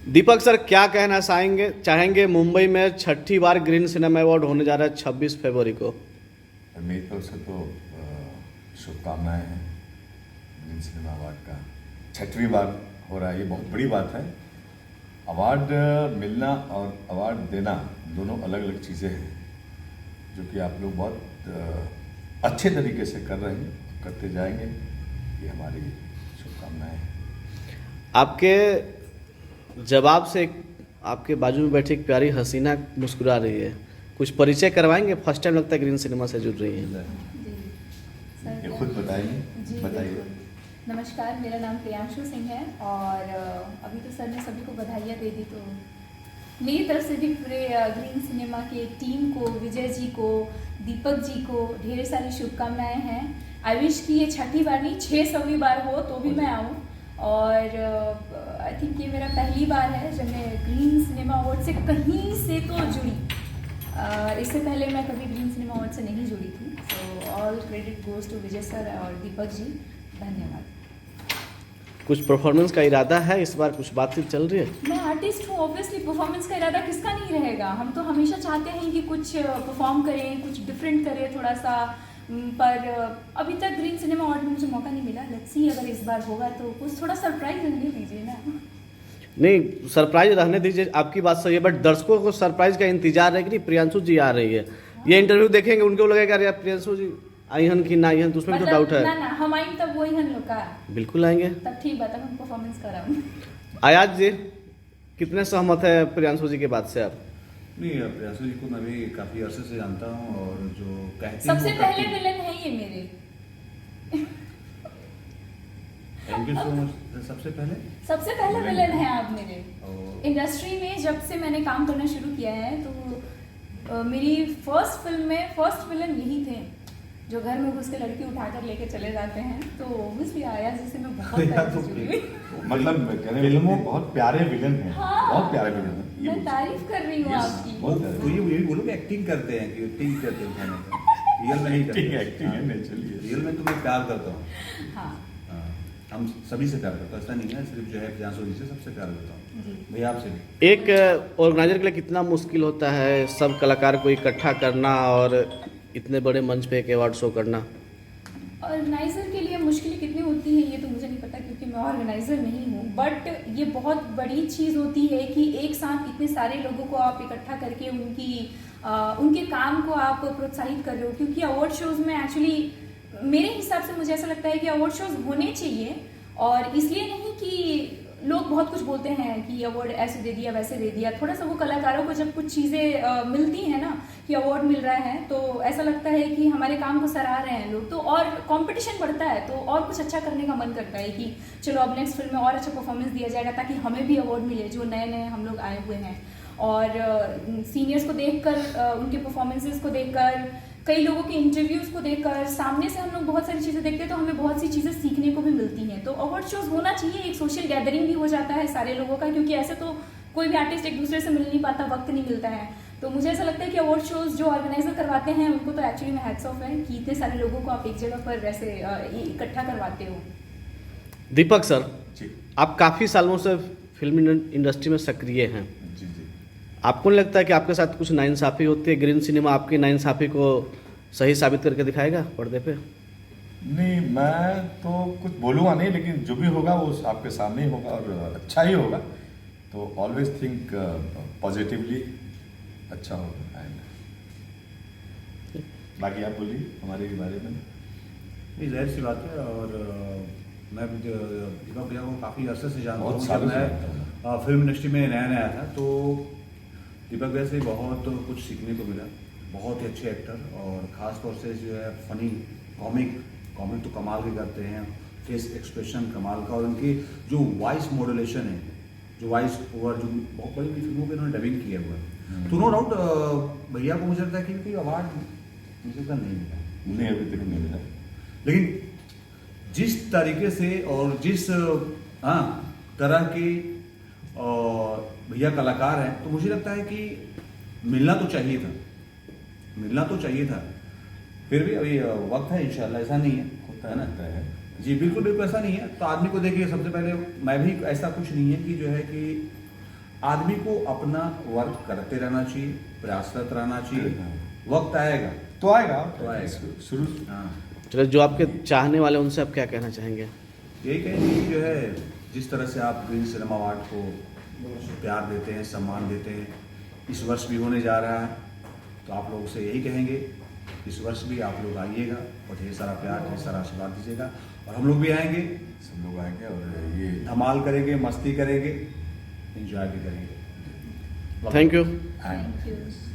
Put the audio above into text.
दीपक sir, क्या कहना चाहेंगे मुंबई में छठी बार ग्रीन सिनेमा अवार्ड होने जा रहा है 26 फरवरी को। मेरी तरफ से तो शुभकामनाएं हैं। ग्रीन सिनेमा अवार्ड का 6वीं बार हो रहा है, ये बहुत बड़ी बात है। अवार्ड मिलना और अवार्ड देना दोनों अलग अलग चीज़ें हैं, जो कि आप लोग बहुत अच्छे तरीके से कर रहे हैं, करते जाएंगे। ये हमारी शुभकामनाएं हैं। आपके जवाब से आपके बाजू में बैठी एक प्यारी हसीना मुस्कुरा रही है, कुछ परिचय करवाएंगे? फर्स्ट टाइम लगता है ग्रीन सिनेमा से जुड़ रही हैं। ये खुद बताइए। बिल्कुल। नमस्कार, मेरा नाम प्रियांशु सिंह है और अभी तो सर ने सभी को बधाइयाँ दे दी, तो मेरी तरफ से भी पूरे ग्रीन सिनेमा के टीम को, विजय जी को, दीपक जी को ढेर सारी शुभकामनाएं हैं। आई विश कि ये 6ठी बार नहीं 600वीं बार हो तो भी मैं आऊँ। और आई थिंक ये मेरा पहली बार है जब मैं ग्रीन सिनेमा अवार्ड से कहीं से तो जुड़ी। इससे पहले मैं कभी ग्रीन सिनेमा अवार्ड से नहीं जुड़ी थी। So all credit goes to Vijay sir और दीपक जी, धन्यवाद। कुछ परफॉर्मेंस का इरादा है इस बार? कुछ बातचीत चल रही है? मैं आर्टिस्ट हूँ, ऑब्वियसली परफॉर्मेंस का इरादा किसका नहीं रहेगा। हम तो हमेशा चाहते हैं कि कुछ परफॉर्म करें, कुछ डिफरेंट करें थोड़ा सा, पर अभी तक ग्रीन सिनेमा अवार्ड में मुझे मौका नहीं मिला। लेट्स सी, अगर इस बार होगा तो कुछ थोड़ा सरप्राइज रहने दीजिए ना। नहीं, सरप्राइज रहने दीजिए, आपकी बात सही है, बट दर्शकों को सरप्राइज का इंतजार है कि नहीं प्रियांशु जी आ रही है। ये इंटरव्यू देखेंगे, उनको लगेगा यार प्रियांशु जी आई हन कि ना आई हन, तो उसमें तो डाउट है। ना हम आएंगे तब वही हन लोग का, बिल्कुल आएंगे। तब ठीक बात है, हम परफॉर्मेंस कराऊँ। आयाज जी, कितने सहमत है प्रियांशु जी के बात से आप? नहीं, प्रियांशु जी को मैं भी काफी अरसे से जानता हूँ और जो कहते हैं सबसे पहले विलन है ये मेरे। Thank you so much. सबसे पहले विलन है आप मेरे। इंडस्ट्री में जब से मैंने काम करना शुरू किया है तो मेरी फर्स्ट फिल्म में फर्स्ट विलन यही थे, जो घर में घुस के लड़की उठाकर लेके चले जाते हैं। तो ऑब्वियसली आया जिससे मैं बहुत पहले से जुड़ी हुई। मतलब फिल्मों बहुत प्यारे विलन हैं। हाँ, बहुत प्यारे विलन हैं। मैं तारीफ कर रही हूँ आपकी। तो ये यही बोलो कि एक्टिंग करते हैं, कि एक्टिंग करते हैं खाने का, रियल में नहीं करते। एक्टिंग है नेचुरली। रियल में तुम्हें प्यार करता हूँ। हाँ, हम सभी से प्यार करता हूँ, ऐसा नहीं है सिर्फ जो है प्रियांशु जी से सबसे प्यार करता हूँ। भैया आपसे भी। एक ऑर्गेनाइजर के लिए कितना मुश्किल होता है सब कलाकार को इकट्ठा करना और इतने बड़े मंच पे एक अवार्ड शो करना? ऑर्गेनाइजर के लिए मुश्किलें कितनी होती हैं ये तो मुझे नहीं पता, क्योंकि मैं ऑर्गेनाइजर नहीं हूँ। बट ये बहुत बड़ी चीज़ होती है कि एक साथ इतने सारे लोगों को आप इकट्ठा करके उनके काम को आप प्रोत्साहित कर रहे हो। क्योंकि अवार्ड शोज में एक्चुअली मेरे हिसाब से मुझे ऐसा लगता है कि अवार्ड शोज होने चाहिए, और इसलिए नहीं कि लोग बहुत कुछ बोलते हैं कि अवार्ड ऐसे दे दिया वैसे दे दिया। थोड़ा सा वो कलाकारों को जब कुछ चीज़ें मिलती हैं ना कि अवार्ड मिल रहा है, तो ऐसा लगता है कि हमारे काम को सराह रहे हैं लोग, तो और कंपटीशन बढ़ता है, तो और कुछ अच्छा करने का मन करता है कि चलो अब नेक्स्ट फिल्म में और अच्छा परफॉर्मेंस दिया जाएगा ताकि हमें भी अवार्ड मिले, जो नए नए हम लोग आए हुए हैं। और सीनियर्स को देखकर, उनके परफॉर्मेंसेस को देखकर, कई लोगों के इंटरव्यूज को देखकर, सामने से हम लोग बहुत सारी चीज़ें देखते हैं, तो हमें बहुत सी चीज़ें सीखने को भी मिलती हैं। तो अवार्ड शोज होना चाहिए, एक सोशल गैदरिंग भी हो जाता है सारे लोगों का, क्योंकि ऐसे तो कोई भी आर्टिस्ट एक दूसरे से मिल नहीं पाता, वक्त नहीं मिलता है। तो मुझे ऐसा लगता है कि अवार्ड शोज जो ऑर्गेनाइजर करवाते हैं उनको तो एक्चुअली में हैट्स ऑफ है कि इतने सारे लोगों को आप एक जगह पर ऐसे इकट्ठा करवाते हो। दीपक सर, आप काफ़ी सालों से फिल्म इंडस्ट्री में सक्रिय हैं। जी जी। आपको नहीं लगता है कि आपके साथ कुछ नाइंसाफ़ी होती है? ग्रीन सिनेमा आपकी नाइंसाफ़ी को सही साबित करके दिखाएगा पर्दे पे? नहीं, मैं तो कुछ बोलूँगा नहीं, लेकिन जो भी होगा वो आपके सामने ही होगा और अच्छा ही होगा। तो ऑलवेज थिंक पॉजिटिवली, अच्छा होगा। बाकी आप बोलिए हमारे बारे में। ये जाहिर सी बात है, और मैं दीपक भैया को काफ़ी अरसे से जानता हूँ। बहुत जब सालों से मैं फिल्म इंडस्ट्री में नया नया था तो दीपक भैया से बहुत कुछ सीखने को मिला। बहुत ही अच्छे एक्टर, और ख़ास तौर से जो है फनी कॉमिक तो कमाल के करते हैं, फेस एक्सप्रेशन कमाल का, और उनकी जो वॉइस मॉड्यूलेशन है, जो वॉइस ओवर, जो बहुत बड़ी बड़ी फिल्मों पे उन्होंने डबिंग किया हुआ है। तो नो डाउट भैया को मुझे लगता है कि कोई अवार्ड मुझे तो नहीं मिला, नहीं अभी तक नहीं मिला, लेकिन जिस तरीके से और जिस तरह के भैया कलाकार हैं, तो मुझे लगता है कि मिलना तो चाहिए था। फिर भी अभी वक्त है, इंशाल्लाह, ऐसा नहीं है, होता ना? है। जी बिल्कुल ऐसा नहीं है। तो आदमी को देखिए, सबसे पहले मैं भी ऐसा कुछ नहीं है कि जो है कि आदमी को अपना वर्क करते रहना चाहिए, प्रयासरत रहना चाहिए। वक्त आएगा तो आएगा तो आएगा। शुरू हाँ, चलो, जो आपके चाहने वाले हैं, उनसे आप क्या कहना चाहेंगे? यही कहेंगे कि जो है जिस तरह से आप ग्रीन सिनेमा अवार्ड को प्यार देते हैं, सम्मान देते हैं, इस वर्ष भी होने जा रहा है, तो आप लोगों से यही कहेंगे इस वर्ष भी आप लोग आइएगा और ढेर सारा प्यार, ढेर सारा आशीर्वाद दीजिएगा। और हम लोग भी आएंगे, सब लोग आएंगे और ये धमाल करेंगे, मस्ती करेंगे, एंजॉय भी करेंगे। Thank you. and thank you.